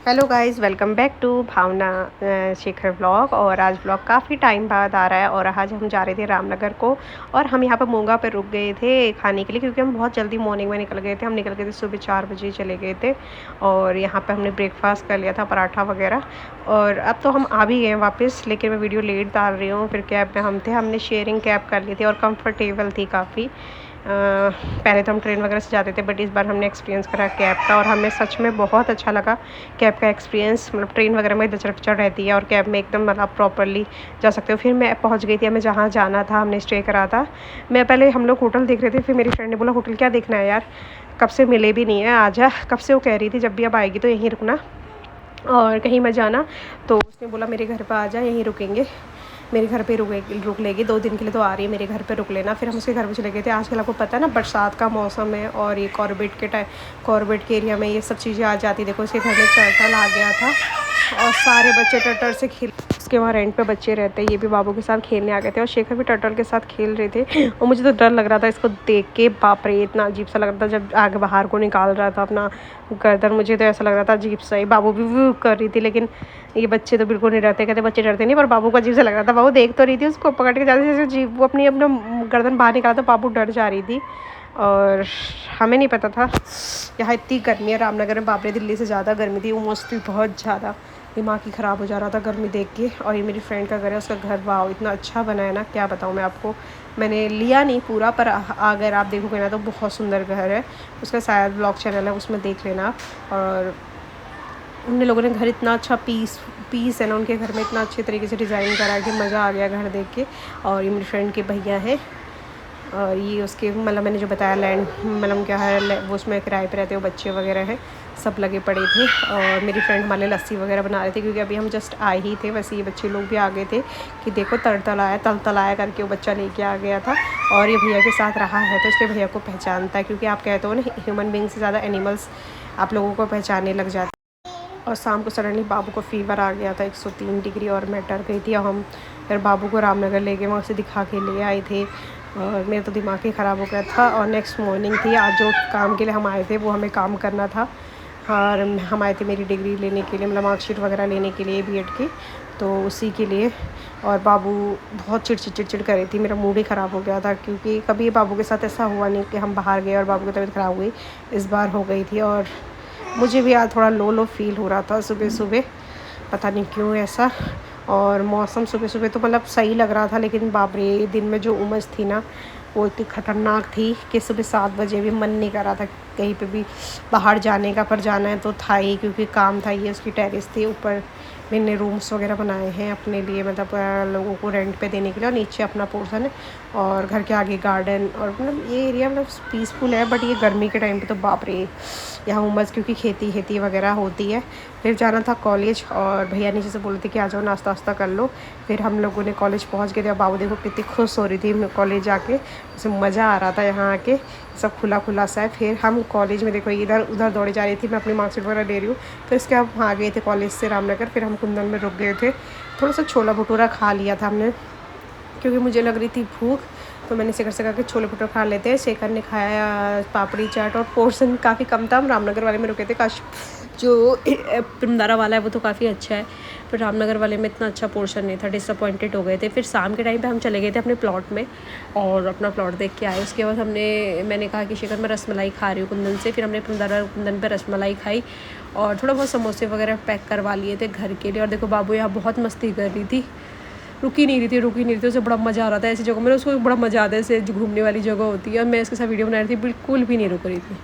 Hello guys, welcome back to Bhavna Shekhar vlog. और आज vlog काफ़ी टाइम बाद आ रहा है और आज हम जा रहे थे रामनगर को। और हम यहाँ पर मोंगा पे रुक गए थे खाने के लिए, क्योंकि हम बहुत जल्दी मॉर्निंग में निकल गए थे। हम निकल गए थे सुबह 4 बजे चले गए थे और यहाँ पे हमने ब्रेकफास्ट कर लिया था, पराठा वगैरह। और अब तो हम आ भी गए वापस, लेकिन मैं वीडियो लेट डाल रही हूँ। फिर कैब में हम थे, हमने शेयरिंग कैब कर ली थी और कंफर्टेबल थी काफ़ी। पहले तो हम ट्रेन वगैरह से जाते थे, बट इस बार हमने एक्सपीरियंस करा कैब का और हमें सच में बहुत अच्छा लगा कैब का एक्सपीरियंस। मतलब ट्रेन वगैरह में दचड़ पचड़ रहती है और कैब में एकदम मतलब प्रॉपरली जा सकते हो। फिर मैं पहुंच गई थी, हमें जहाँ जाना था, हमने स्टे करा था। मैं पहले हम लोग होटल देख रहे थे, फिर मेरी फ्रेंड ने बोला होटल क्या देखना है यार, कब से मिले भी नहीं है, आजा। कब से वो कह रही थी जब भी अब आएगी तो यहीं रुकना और कहीं मत जाना। तो उसने बोला मेरे घर पर आ जा, यहीं रुकेंगे, मेरे घर पे रुक लेगी 2 दिन के लिए तो आ रही है, मेरे घर पे रुक लेना। फिर हम उसके घर पे चले गए थे। आजकल आपको पता है ना, बरसात का मौसम है और ये कॉर्बेट के एरिया में ये सब चीज़ें आ जाती। देखो इसके घर में टर्टल आ गया था और सारे बच्चे टर्टल से खेल, उसके वहाँ रेंट पे बच्चे रहते हैं, ये भी बाबू के साथ खेलने आ गए थे और शेखर भी टर्टल के साथ खेल रहे थे। और मुझे तो डर लग रहा था इसको देख के, बाप रे इतना अजीब सा लग रहा था जब आगे बाहर को निकाल रहा था अपना गर्दन। मुझे तो ऐसा लग रहा था अजीब सा ही। बाबू भी वो कर रही थी, लेकिन ये बच्चे तो बिल्कुल नहीं डरते, कहते बच्चे डरते नहीं, पर बाबू को अजीब सा लग रहा था। बाबू देख तो रही थी उसको पकड़ के जाते, जैसे जीव वो अपनी अपना गर्दन बाहर निकाला तो बाबू डर जा रही थी। और हमें नहीं पता था यहाँ इतनी गर्मी है रामनगर में, बाप रे दिल्ली से ज़्यादा गर्मी थी, उमस थी बहुत ज़्यादा। दिमाग ही ख़राब हो जा रहा था गर्मी देख के। और ये मेरी फ्रेंड का घर है, उसका घर वाह इतना अच्छा बना है ना, क्या बताऊँ मैं आपको। मैंने लिया नहीं पूरा, पर अगर आप देखोगे ना तो बहुत सुंदर घर है। उसका शायद ब्लॉग चैनल है, उसमें देख लेना आप। और उन लोगों ने घर इतना अच्छा पीस है ना उनके घर में, इतना अच्छे तरीके से डिज़ाइन करा कि मज़ा आ गया घर देख के। और ये मेरी फ्रेंड के भैया हैं और ये उसके मतलब मैंने जो बताया लैंड मतलब क्या है वो, उसमें किराए पे रहते हो, बच्चे वगैरह हैं, सब लगे पड़े थे। और मेरी फ्रेंड हमारे लस्सी वगैरह बना रहे थे, क्योंकि अभी हम जस्ट आए ही थे। वैसे ये बच्चे लोग भी आ गए थे कि देखो तल आया करके वो बच्चा लेके आ गया था। और ये भैया के साथ रहा है तो इसलिए भैया को पहचानता है, क्योंकि आप कहते हो ना ह्यूमन बींग से ज़्यादा एनिमल्स आप लोगों को पहचानने लग जाते। और शाम को सडनली बाबू को फीवर आ गया था 103 डिग्री और मैं डर गई थी। और हम फिर बाबू को रामनगर ले गए, वहाँ से दिखा के ले आए थे। और मेरा तो दिमाग ही ख़राब हो गया था। और नेक्स्ट मॉर्निंग थी आज, जो काम के लिए हम आए थे वो हमें काम करना था। और हम आए थे मेरी डिग्री लेने के लिए, मतलब मार्कशीट वगैरह लेने के लिए बीएड की, तो उसी के लिए। और बाबू बहुत चिड़चिड़ कर रही थी, मेरा मूड ही ख़राब हो गया था, क्योंकि कभी बाबू के साथ ऐसा हुआ नहीं कि हम बाहर गए और बाबू की तबीयत ख़राब हुई। इस बार हो गई थी और मुझे भी आज थोड़ा लो फील हो रहा था सुबह सुबह, पता नहीं क्यों ऐसा। और मौसम सुबह सुबह तो मतलब सही लग रहा था, लेकिन बाप रे दिन में जो उमस थी ना वो इतनी ख़तरनाक थी कि सुबह 7 बजे भी मन नहीं कर रहा था कहीं पे भी बाहर जाने का। पर जाना है तो था ही, क्योंकि काम था। ये उसकी टेरेस थी, ऊपर मैंने रूम्स वगैरह बनाए हैं अपने लिए, मतलब लोगों को रेंट पे देने के लिए, और नीचे अपना पोर्शन है और घर के आगे गार्डन। और मतलब ये एरिया मतलब पीसफुल है, बट ये गर्मी के टाइम पे तो बाप रे यहाँ उमस, क्योंकि खेती वगैरह होती है। फिर जाना था कॉलेज और भैया नीचे से बोले थे कि आ जाओ नाश्ता वास्ता कर लो। फिर हम लोगों ने कॉलेज पहुँच गए थे। बाबू देखो कितनी खुश हो रही थी कॉलेज आके, उसे मज़ा आ रहा था यहाँ आके, सब खुला सा है। फिर हम कॉलेज में देखो इधर उधर दौड़े जा रही थी, मैं अपनी मार्कशीट वगैरह ले रही हूँ। तो इसके अब वहाँ गए थे कॉलेज से रामनगर, फिर हम कुंदन में रुक गए थे। थोड़ा सा छोला भटूरा खा लिया था हमने, क्योंकि मुझे लग रही थी भूख, तो मैंने शेखर से कहा कि छोले भटूरे खा लेते हैं। शेखर ने खाया पापड़ी चाट और पोर्शन काफ़ी कम था। हम रामनगर वाले में रुके थे, काश जो पिंडारा वाला है वो तो काफ़ी अच्छा है, पर रामनगर वाले में इतना अच्छा पोर्शन नहीं था, डिसअपॉइंटेड हो गए थे। फिर शाम के टाइम पे हम चले गए थे अपने प्लॉट में और अपना प्लॉट देख के आए। उसके बाद मैंने कहा कि शेखर मैं रसमलाई खा रही हूँ कुंदन से। फिर हमने कुंदन पर रसमलाई खाई और थोड़ा बहुत समोसे वगैरह पैक करवा लिए थे घर के लिए। और देखो बाबू यहाँ बहुत मस्ती कर रही थी, रुकी नहीं रही थी, उसे बड़ा मज़ा आ रहा था ऐसी जगह में। उसको बड़ा मज़ा आता है, ऐसे जो घूमने वाली जगह होती है, और मैं इसके साथ वीडियो बना रही थी, बिल्कुल भी नहीं रुक रही थी।